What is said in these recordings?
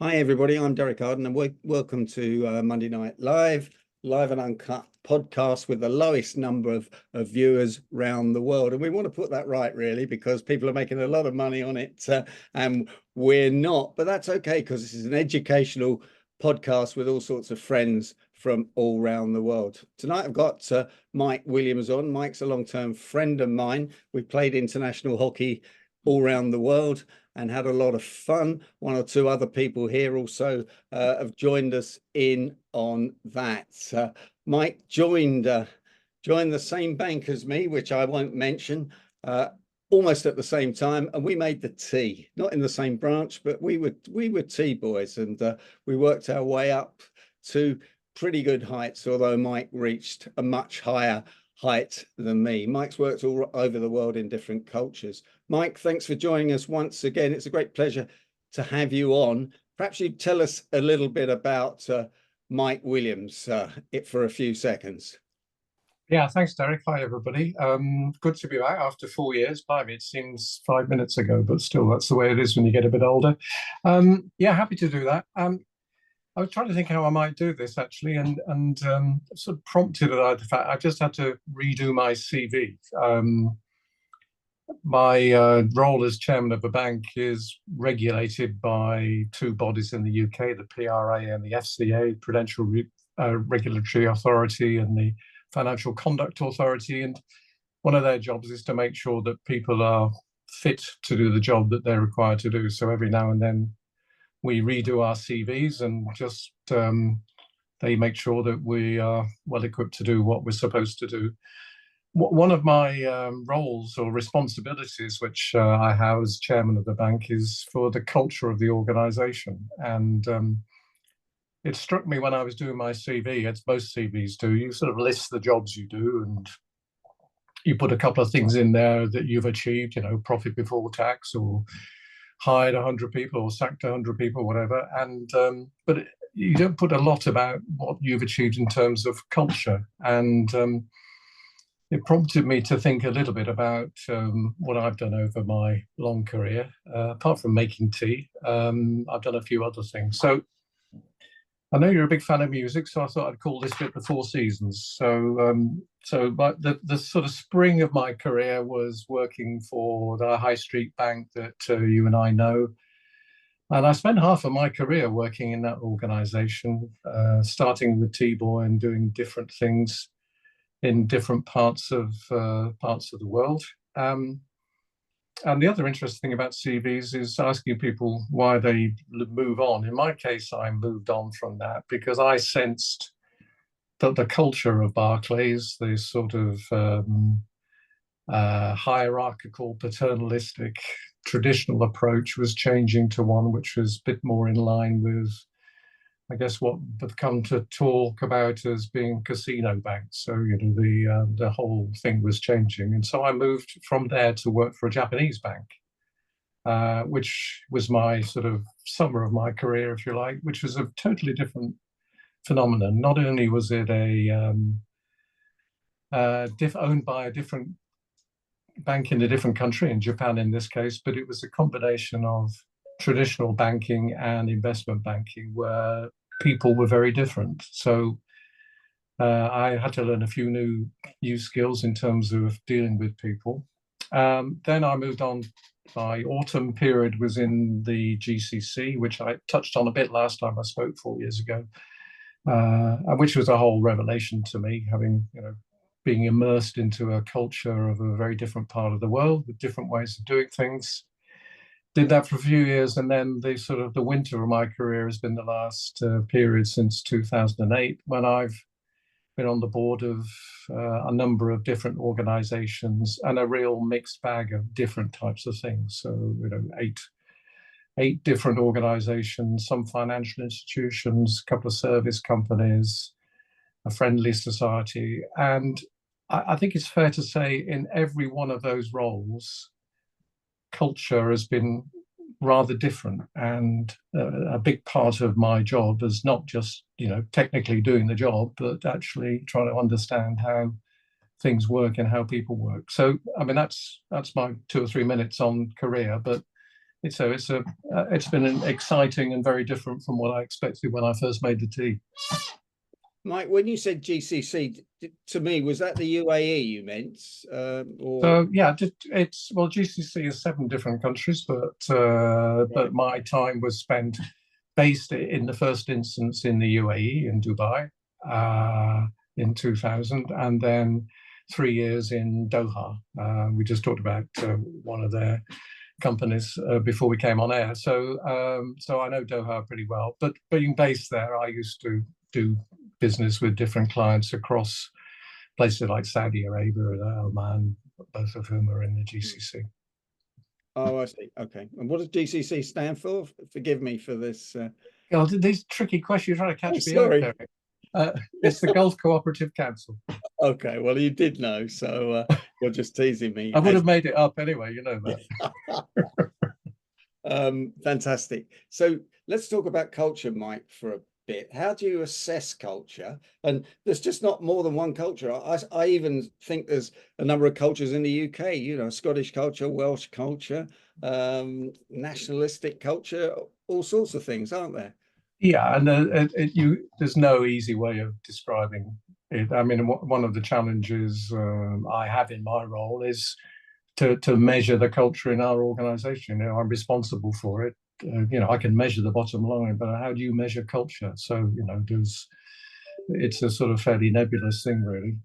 Hi, everybody. I'm Derek Arden, and welcome to Monday Night Live and Uncut podcast with the lowest number of viewers around the world. And we want to put that right, really, because people are making a lot of money on it, and we're not. But that's okay, because this is an educational podcast with all sorts of friends from all around the world. Tonight, I've got Mike Williams on. Mike's a long-term friend of mine. We played international hockey all around the world and had a lot of fun. One or two other people here also have joined us in on that. Mike joined the same bank as me, which I won't mention, almost at the same time, and we made the T. Not in the same branch, but we were T boys, and we worked our way up to pretty good heights. Although Mike reached a much higher height than me. Mike's worked all over the world in different cultures. Mike, thanks for joining us once again. It's a great pleasure to have you on. Perhaps you'd tell us a little bit about Mike Williams it for a few seconds. Yeah, thanks, Derek. Hi, everybody. Good to be back after 4 years. Blimey, it seems 5 minutes ago, but still, that's the way it is when you get a bit older. Yeah, happy to do that. I was trying to think how I might do this actually, and sort of prompted by the fact I just had to redo my CV. My role as chairman of a bank is regulated by two bodies in the UK, the PRA and the FCA, Prudential Regulatory Authority and the Financial Conduct Authority. And one of their jobs is to make sure that people are fit to do the job that they're required to do. So every now and then we redo our CVs and just they make sure that we are well equipped to do what we're supposed to do. One of my roles or responsibilities, which I have as chairman of the bank, is for the culture of the organization. And it struck me when I was doing my CV, as most CVs do, you sort of list the jobs you do and you put a couple of things in there that you've achieved, profit before tax, or hired 100 people or sacked 100 people, whatever. And but you don't put a lot about what you've achieved in terms of culture. And it prompted me to think a little bit about what I've done over my long career. Apart from making tea, I've done a few other things. So I know you're a big fan of music, so I thought I'd call this bit the Four Seasons. But the sort of spring of my career was working for the high street bank that you and I know. And I spent half of my career working in that organization, starting with T-Boy and doing different things in different parts of the world. And the other interesting thing about CVs is asking people why they move on. In my case, I moved on from that because I sensed that the culture of Barclays, the sort of hierarchical, paternalistic, traditional approach was changing to one which was a bit more in line with, I guess, what they've come to talk about as being casino banks. So, the whole thing was changing. And so I moved from there to work for a Japanese bank, which was my sort of summer of my career, if you like, which was a totally different phenomenon. Not only was it owned by a different bank in a different country, in Japan in this case, but it was a combination of traditional banking and investment banking where people were very different. So I had to learn a few new skills in terms of dealing with people. Then I moved on. My autumn period was in the GCC, which I touched on a bit last time I spoke 4 years ago, which was a whole revelation to me, having being immersed into a culture of a very different part of the world with different ways of doing things. Did that for a few years, and then the winter of my career has been the last period since 2008, when I've been on the board of a number of different organizations and a real mixed bag of different types of things. So, eight different organizations, some financial institutions, a couple of service companies, a friendly society. And I think it's fair to say in every one of those roles, culture has been rather different, and a big part of my job is not just technically doing the job, but actually trying to understand how things work and how people work. So I mean that's my 2 or 3 minutes on career, but it's been an exciting and very different from what I expected when I first made the team. Mike, when you said GCC, to me, was that the UAE you meant? So yeah, well, GCC is 7 different countries, but my time was spent based in the first instance in the UAE in Dubai in 2000, and then 3 years in Doha. We just talked about one of their companies before we came on air, so I know Doha pretty well. But being based there, I used to do business with different clients across places like Saudi Arabia and Oman, both of whom are in the GCC. Oh, I see. Okay. And what does GCC stand for? Forgive me for this. God, these tricky questions. You're trying to catch me out, Derek. It's the Gulf Cooperative Council. Okay, well, you did know, so you're just teasing me. I would have made it up anyway, you know that. Fantastic. So let's talk about culture, Mike, for a bit. How do you assess culture? And there's just not more than one culture. I even think there's a number of cultures in the UK, you know, Scottish culture, Welsh culture, nationalistic culture, all sorts of things, aren't there? Yeah, and there's no easy way of describing it. I mean, one of the challenges I have in my role is to measure the culture in our organization. You know, I'm responsible for it. You know, I can measure the bottom line, but how do you measure culture? So, you know, it's a sort of fairly nebulous thing, really.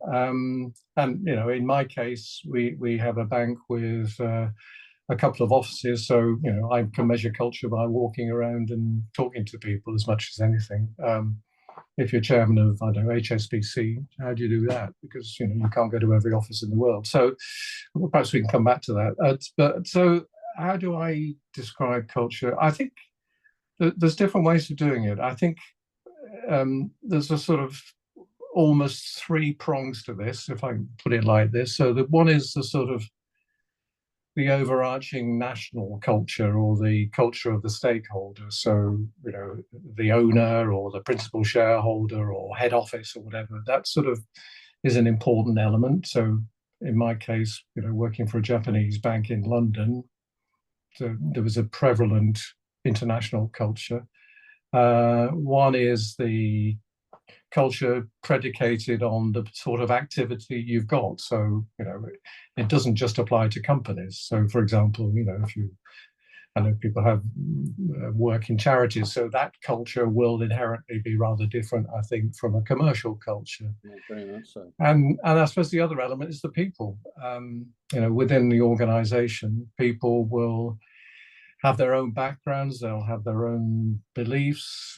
And, you know, in my case, we have a bank with a couple of offices. So, you know, I can measure culture by walking around and talking to people as much as anything. If you're chairman of, I don't know, HSBC, how do you do that? Because, you know, you can't go to every office in the world. So perhaps we can come back to that. But so how do I describe culture? I think there's different ways of doing it. I think there's a sort of almost 3 prongs to this, if I can put it like this. So the one is the sort of the overarching national culture, or the culture of the stakeholder. So, you know, the owner or the principal shareholder or head office or whatever, that sort of is an important element. So in my case, you know, working for a Japanese bank in London, so there was a prevalent international culture. One is the culture predicated on the sort of activity you've got. So, you know, it doesn't just apply to companies. So, for example, you know, I know people have work in charities, so that culture will inherently be rather different, I think, from a commercial culture. Yeah, very much so. And I suppose the other element is the people. You know, within the organization, people will have their own backgrounds, they'll have their own beliefs,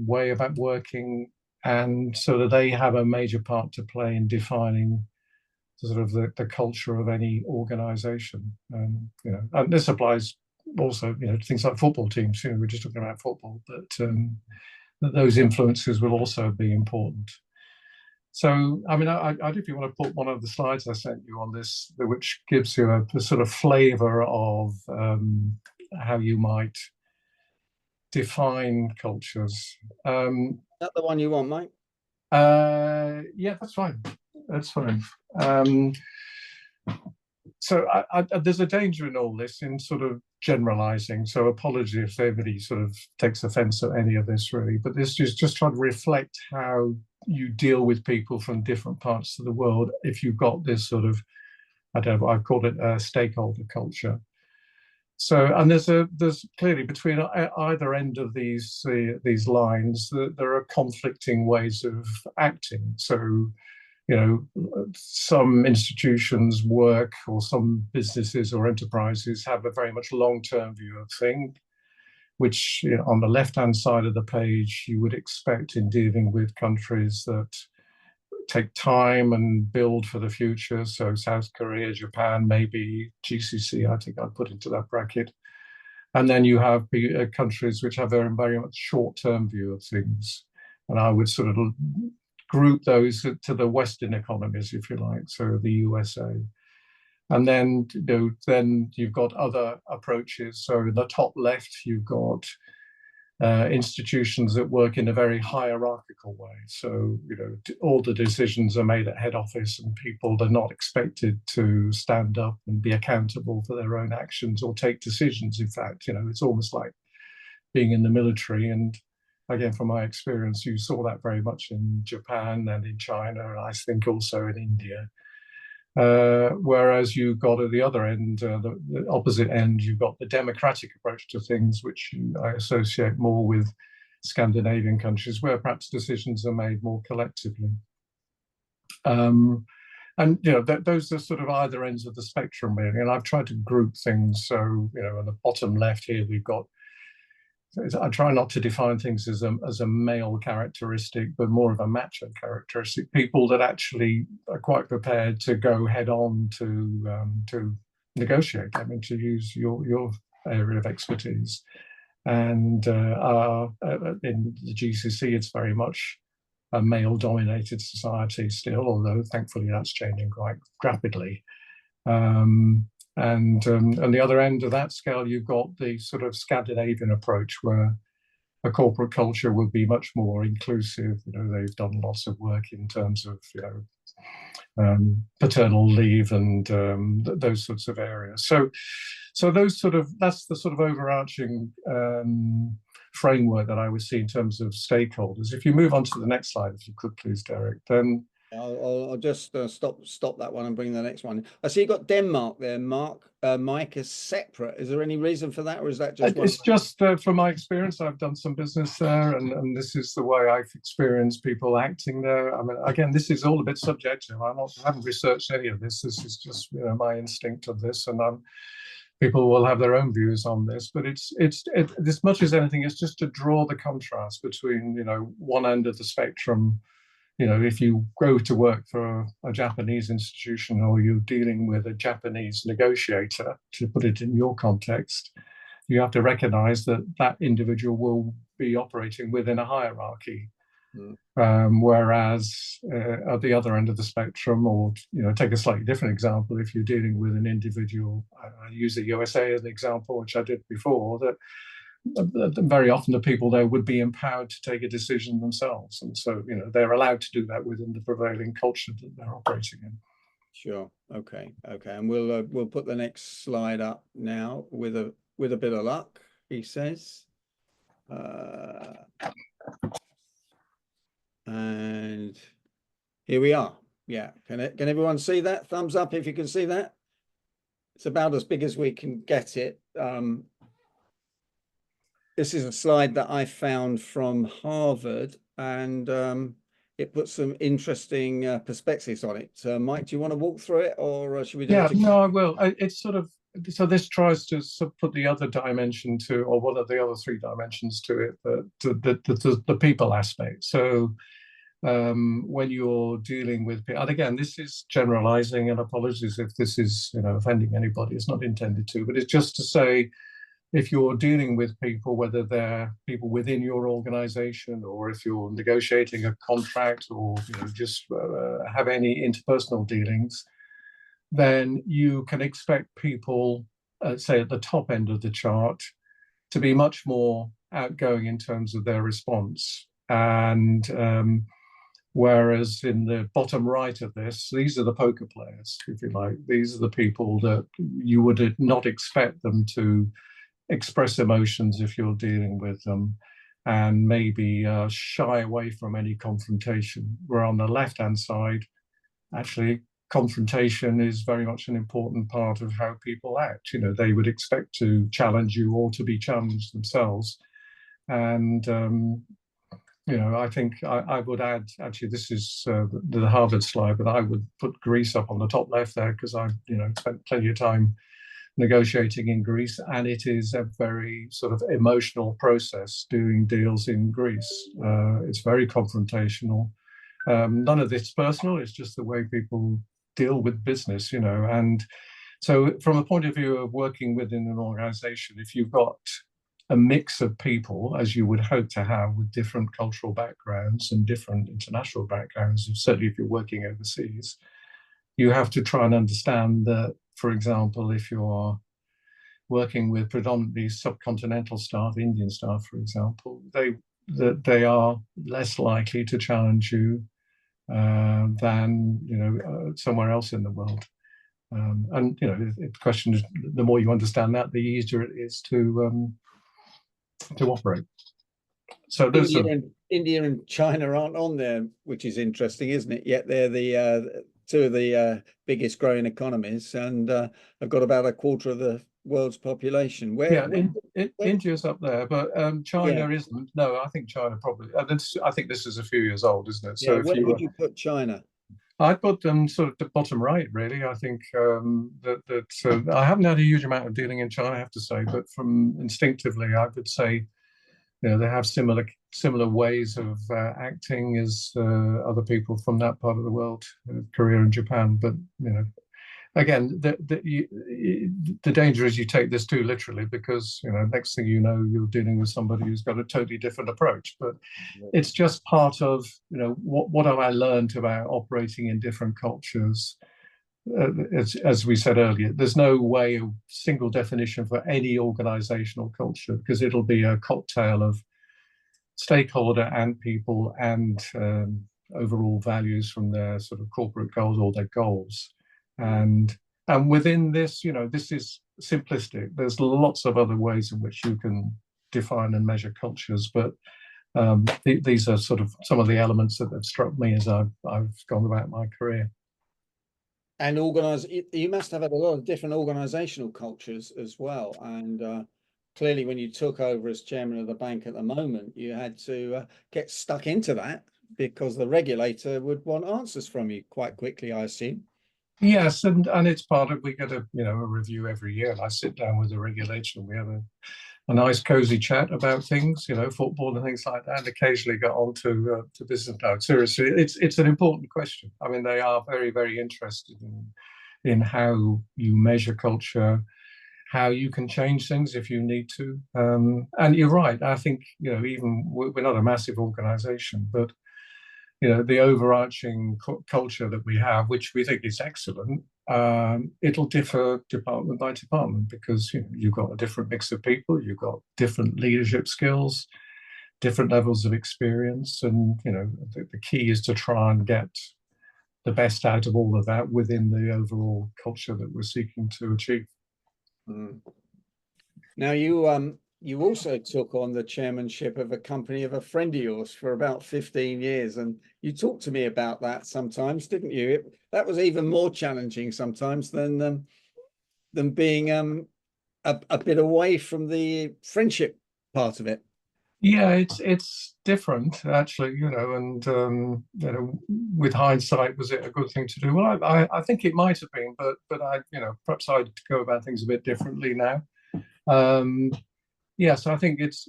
way about working, and so that they have a major part to play in defining sort of the culture of any organization. You know, and this applies also, you know, to things like football teams. You know, we're just talking about football, but those influences will also be important. So, I mean, I if you want to put one of the slides I sent you on this, which gives you a sort of flavor of how you might define cultures. Is that the one you want, Mike? Yeah, that's fine. That's fine. So there's a danger in all this, in sort of generalizing. So apology if anybody sort of takes offense at any of this, really. But this is just trying to reflect how you deal with people from different parts of the world if you've got this sort of, I don't know, I've called it a stakeholder culture. So, and there's clearly between either end of these lines, there are conflicting ways of acting. So, you know, some institutions work, or some businesses or enterprises have a very much long-term view of things, which, you know, on the left-hand side of the page, you would expect in dealing with countries that take time and build for the future. So South Korea, Japan, maybe GCC, I think I'd put into that bracket. And then you have countries which have a very much short-term view of things. And I would sort of group those to the Western economies, if you like, so the USA. And then, you know, then you've got other approaches. So in the top left, you've got institutions that work in a very hierarchical way. So, all the decisions are made at head office, and people are not expected to stand up and be accountable for their own actions or take decisions. In fact, it's almost like being in the military. And again, from my experience, you saw that very much in Japan and in China, and I think also in India. Whereas you've got at the other end, the opposite end, you've got the democratic approach to things, which I associate more with Scandinavian countries, where perhaps decisions are made more collectively. And those are sort of either ends of the spectrum, really. And I've tried to group things. So, on the bottom left here, we've got, I try not to define things as a male characteristic, but more of a macho characteristic. People that actually are quite prepared to go head on to negotiate. I mean, to use your area of expertise. And in the GCC, it's very much a male-dominated society still, although thankfully that's changing quite rapidly. And the other end of that scale, you've got the sort of Scandinavian approach, where a corporate culture would be much more inclusive. They've done lots of work in terms of paternal leave and those sorts of areas. So that's the sort of overarching framework that I would see in terms of stakeholders. If you move on to the next slide, if you could please, Derek, then. I'll just stop that one and bring the next one. I see you got Denmark there, Mike, is separate. Is there any reason for that, or is that just? It's just from my experience. I've done some business there, and this is the way I've experienced people acting there. I mean, again, this is all a bit subjective. I haven't researched any of this. This is just my instinct of this, and people will have their own views on this. But it's as much as anything, it's just to draw the contrast between one end of the spectrum. If you go to work for a Japanese institution, or you're dealing with a Japanese negotiator, to put it in your context, you have to recognize that that individual will be operating within a hierarchy. Whereas at the other end of the spectrum, or take a slightly different example, if you're dealing with an individual, I use the USA as an example, which I did before, that very often the people there would be empowered to take a decision themselves, and so they're allowed to do that within the prevailing culture that they're operating in. Sure. Okay. And we'll put the next slide up now with a bit of luck, he says. And here we are. Yeah. Can everyone see that? Thumbs up if you can see that. It's about as big as we can get it. This is a slide that I found from Harvard, and it puts some interesting perspectives on it. Mike, do you want to walk through it, or should we do it? No, I will. It's sort of, so this tries to put the other dimension to, or one of the other three dimensions to it, the people aspect. So when you're dealing with, and again, this is generalizing, and apologies if this is offending anybody, it's not intended to, but it's just to say, if you're dealing with people, whether they're people within your organization, or if you're negotiating a contract, or just have any interpersonal dealings, then you can expect people, say at the top end of the chart, to be much more outgoing in terms of their response. And whereas in the bottom right of this, these are the poker players, if you like. These are the people that you would not expect them to express emotions if you're dealing with them, and maybe shy away from any confrontation. Where on the left-hand side, actually, confrontation is very much an important part of how people act. They would expect to challenge you or to be challenged themselves. And I think I would add, actually, this is the Harvard slide, but I would put Greece up on the top left there, because I've spent plenty of time negotiating in Greece, and it is a very sort of emotional process doing deals in Greece. It's very confrontational. None of it's personal, it's just the way people deal with business, and so from a point of view of working within an organization, if you've got a mix of people, as you would hope to have, with different cultural backgrounds and different international backgrounds, certainly if you're working overseas, you have to try and understand that, for example, if you're working with predominantly subcontinental staff, Indian staff, for example, they are less likely to challenge you than somewhere else in the world. And the question is, the more you understand that, the easier it is to operate. So those India and China aren't on there, which is interesting, isn't it? Yet they're the two of the biggest growing economies, and have got about a quarter of the world's population. Where India's up there, but China isn't. No, I think China probably. I think this is a few years old, isn't it? So where would you put China? I'd put them sort of the bottom right, really. I think that I haven't had a huge amount of dealing in China, I have to say, but from instinctively, I would say, they have similar ways of acting as other people from that part of the world, Korea and Japan. But again, the danger is you take this too literally, because next thing you know, you're dealing with somebody who's got a totally different approach. But it's just part of what have I learned about operating in different cultures. As we said earlier, there's no way a single definition for any organizational culture, because it'll be a cocktail of stakeholder and people and overall values from their sort of corporate goals or their goals. And within this, this is simplistic. There's lots of other ways in which you can define and measure cultures, but these are sort of some of the elements that have struck me as I've gone about my career. And you must have had a lot of different organizational cultures as well. And clearly, when you took over as chairman of the bank at the moment, you had to get stuck into that, because the regulator would want answers from you quite quickly, I assume. Yes, and it's part of, we get a review every year, and I sit down with the regulator and we have a nice cozy chat about things, football and things like that, and occasionally get on to business. No, seriously, it's an important question. I mean, they are very, very interested in how you measure culture, how you can change things if you need to. And you're right. I think, even we're not a massive organization, but the overarching culture that we have, which we think is excellent, it'll differ department by department, because you've got a different mix of people, you've got different leadership skills, different levels of experience, and the key is to try and get the best out of all of that within the overall culture that we're seeking to achieve. Now, you also took on the chairmanship of a company of a friend of yours for about 15 years. And you talked to me about that sometimes, didn't you? That was even more challenging sometimes than being a bit away from the friendship part of it. Yeah, it's different, actually, and with hindsight, was it a good thing to do? Well, I think it might have been, but I, perhaps I'd go about things a bit differently now. Yes, I think it's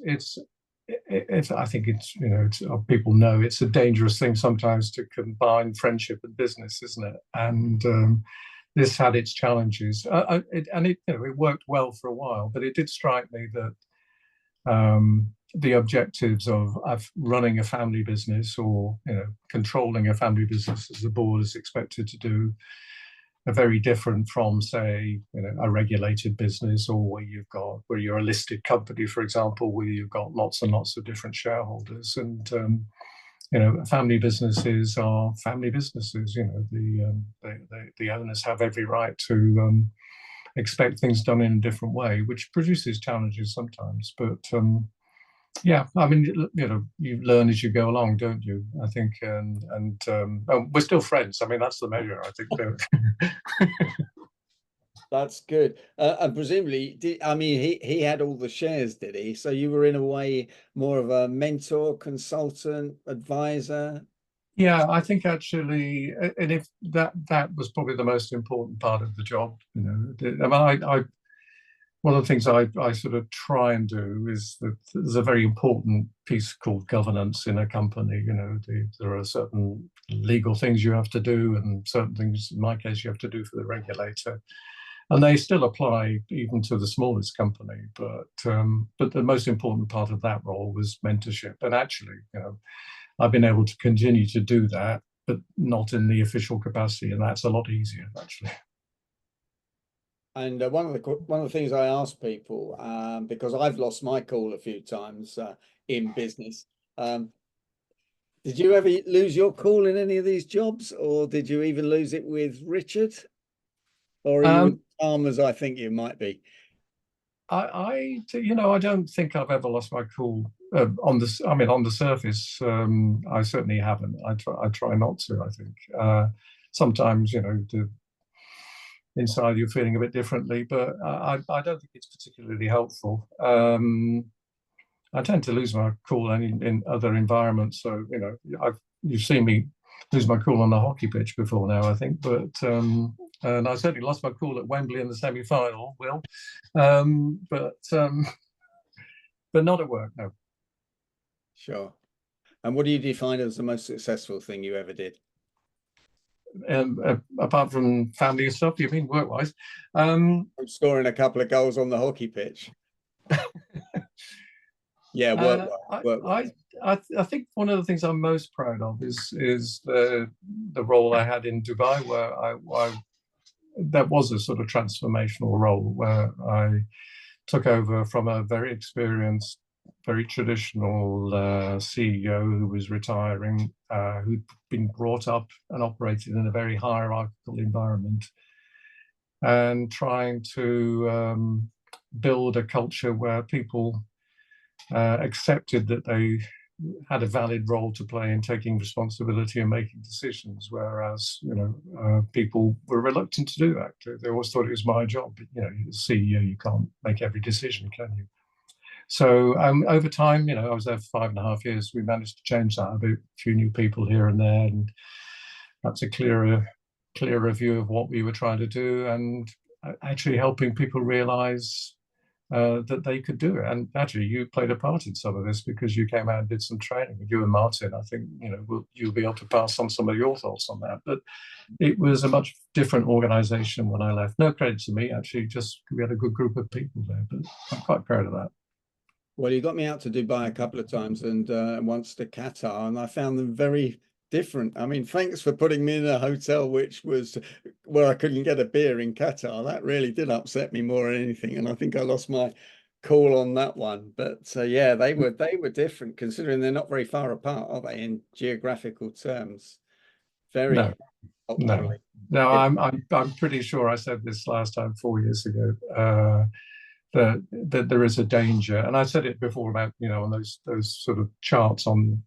people know it's a dangerous thing sometimes to combine friendship and business, isn't it? And this had its challenges, it worked well for a while, but it did strike me that the objectives of running a family business, or controlling a family business as the board is expected to do, are very different from, say, a regulated business, or where you're a listed company, for example, where you've got lots and lots of different shareholders. And family businesses are family businesses. The owners have every right to expect things done in a different way, which produces challenges sometimes. But yeah, I mean, you learn as you go along, don't you? I think, and we're still friends. I mean, that's the measure, I think. That's good. And presumably, he had all the shares, did he? So you were in a way more of a mentor, consultant, advisor. Yeah, I think actually, and if that was probably the most important part of the job. I one of the things I sort of try and do is that there's a very important piece called governance in a company. There are certain legal things you have to do, and certain things, in my case, you have to do for the regulator. And they still apply even to the smallest company. But the most important part of that role was mentorship. And actually, I've been able to continue to do that, but not in the official capacity. And that's a lot easier, actually. And one of the things I ask people, because I've lost my cool a few times in business, did you ever lose your cool in any of these jobs, or did you even lose it with Richard? Or are you as Um, calm as I think you might be? I don't think I've ever lost my cool on the. I mean, on the surface, I certainly haven't. I try not to. I think sometimes, inside you're feeling a bit differently, but I don't think it's particularly helpful. I tend to lose my cool in other environments. So, you've seen me lose my cool on the hockey pitch before now, I think. But and I certainly lost my cool at Wembley in the semi-final, Will. Um, but um, but not at work, no. Sure. And what do you define as the most successful thing you ever did? Apart from family and stuff, you mean work-wise? Um, I'm scoring a couple of goals on the hockey pitch. Yeah, uh, work. I think one of the things I'm most proud of is the role I had in Dubai, where I that was a sort of transformational role where I took over from a very experienced, very traditional CEO who was retiring, who'd been brought up and operated in a very hierarchical environment, and trying to build a culture where people accepted that they had a valid role to play in taking responsibility and making decisions, whereas people were reluctant to do that. They always thought it was my job. But, as CEO, you can't make every decision, can you? So over time, I was there for 5.5 years. We managed to change that a bit, a few new people here and there, and that's a clearer view of what we were trying to do, and actually helping people realize that they could do it. And actually, you played a part in some of this because you came out and did some training with you and Martin. I think you'll be able to pass on some of your thoughts on that. But it was a much different organization when I left. No credit to me, actually. Just we had a good group of people there. But I'm quite proud of that. Well, you got me out to Dubai a couple of times and once to Qatar, and I found them very different. I mean, thanks for putting me in a hotel which was where I couldn't get a beer in Qatar. That really did upset me more than anything, and I think I lost my cool on that one. But yeah, they were different considering they're not very far apart, are they, in geographical terms? No, Very no, culturally. no. I'm pretty sure I said this last time 4 years ago. That there is a danger, and I said it before about on those sort of charts on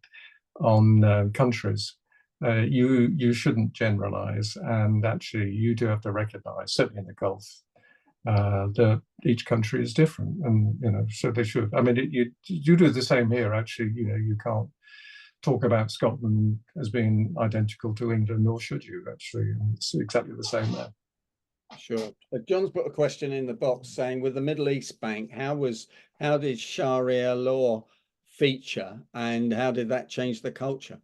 countries. You shouldn't generalize, and actually you do have to recognize, certainly in the Gulf, that each country is different, and so they should. I mean, you do the same here. Actually, you can't talk about Scotland as being identical to England, nor should you. Actually, it's exactly the same there. Sure. John's put a question in the box saying, with the Middle East Bank, how did Sharia law feature, and how did that change the culture?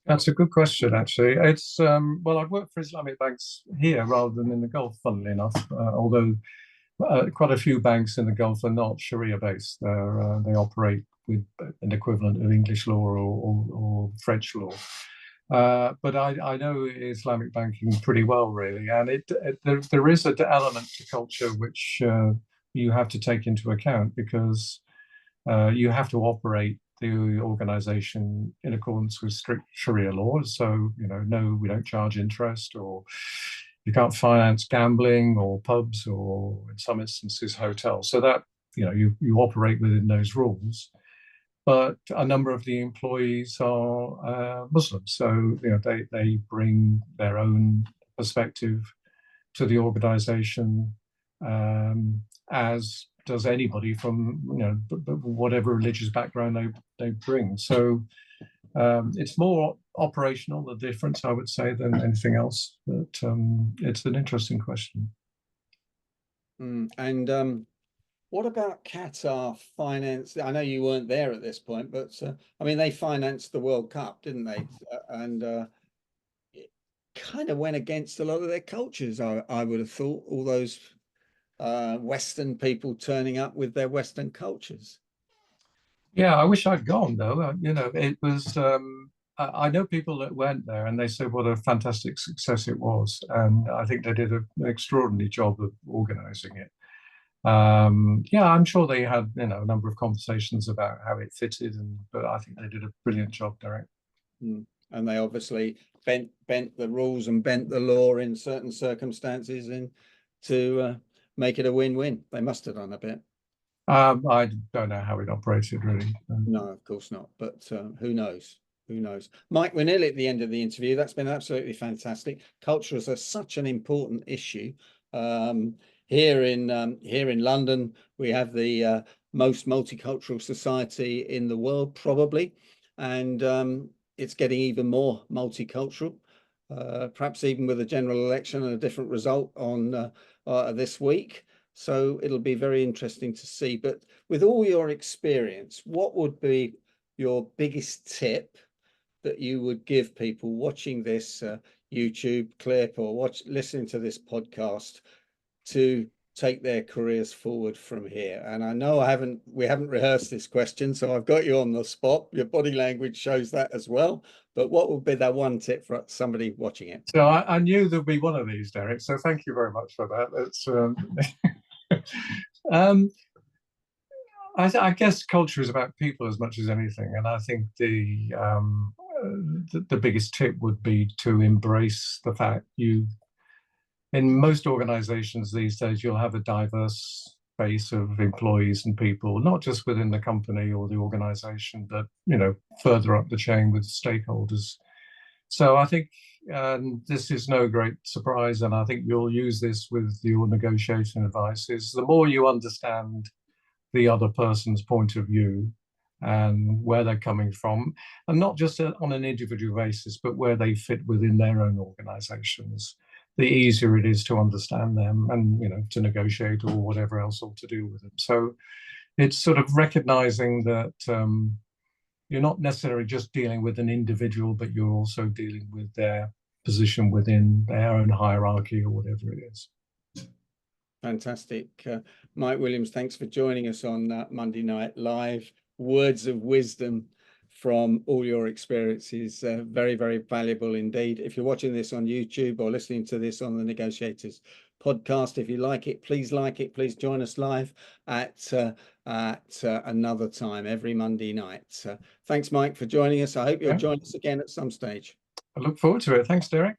That's a good question, actually. It's well, I've worked for Islamic banks here rather than in the Gulf, funnily enough. Although quite a few banks in the Gulf are not Sharia based. They operate with an equivalent of English law or French law. But I know Islamic banking pretty well, really, and there is an element to culture which you have to take into account because you have to operate the organization in accordance with strict Sharia laws. So, no, we don't charge interest, or you can't finance gambling or pubs, or in some instances hotels. So that you operate within those rules. But a number of the employees are Muslims, so they bring their own perspective to the organization, as does anybody from whatever religious background they bring. So it's more operational, the difference, I would say, than anything else. But it's an interesting question. And what about Qatar finance? I know you weren't there at this point, but I mean, they financed the World Cup, didn't they? And it kind of went against a lot of their cultures, I would have thought, all those Western people turning up with their Western cultures. Yeah, I wish I'd gone though. It was. I know people that went there and they said what a fantastic success it was. And I think they did an extraordinary job of organizing it. Yeah, I'm sure they had, a number of conversations about how it fitted, but I think they did a brilliant job, Derek. And they obviously bent the rules and bent the law in certain circumstances and to make it a win-win. They must have done a bit. I don't know how it operated, really. No, of course not. But who knows? Who knows? Mike, we're nearly at the end of the interview. That's been absolutely fantastic. Culture is such an important issue. Here in London, we have the most multicultural society in the world, probably, and it's getting even more multicultural. Perhaps even with a general election and a different result on this week. So it'll be very interesting to see. But with all your experience, what would be your biggest tip that you would give people watching this YouTube clip or listening to this podcast to take their careers forward from here? And I know we haven't rehearsed this question, so I've got you on the spot. Your body language shows that as well. But what would be that one tip for somebody watching it? So I knew there'd be one of these, Derek. So thank you very much for that. It's I guess culture is about people as much as anything, and I think the biggest tip would be to embrace the fact in most organizations these days, you'll have a diverse base of employees and people, not just within the company or the organization, but further up the chain with stakeholders. So I think this is no great surprise, and I think you'll use this with your negotiation advice, is the more you understand the other person's point of view and where they're coming from, and not just on an individual basis, but where they fit within their own organizations, the easier it is to understand them and, to negotiate or whatever else ought to do with them. So it's sort of recognizing that you're not necessarily just dealing with an individual, but you're also dealing with their position within their own hierarchy or whatever it is. Fantastic. Mike Williams, thanks for joining us on Monday Night Live. Words of wisdom from all your experiences. Very, very valuable indeed. If you're watching this on YouTube or listening to this on the Negotiators podcast, if you like it, please join us live at another time every Monday night. Thanks, Mike, for joining us. I hope you'll join us again at some stage. I look forward to it. Thanks, Derek.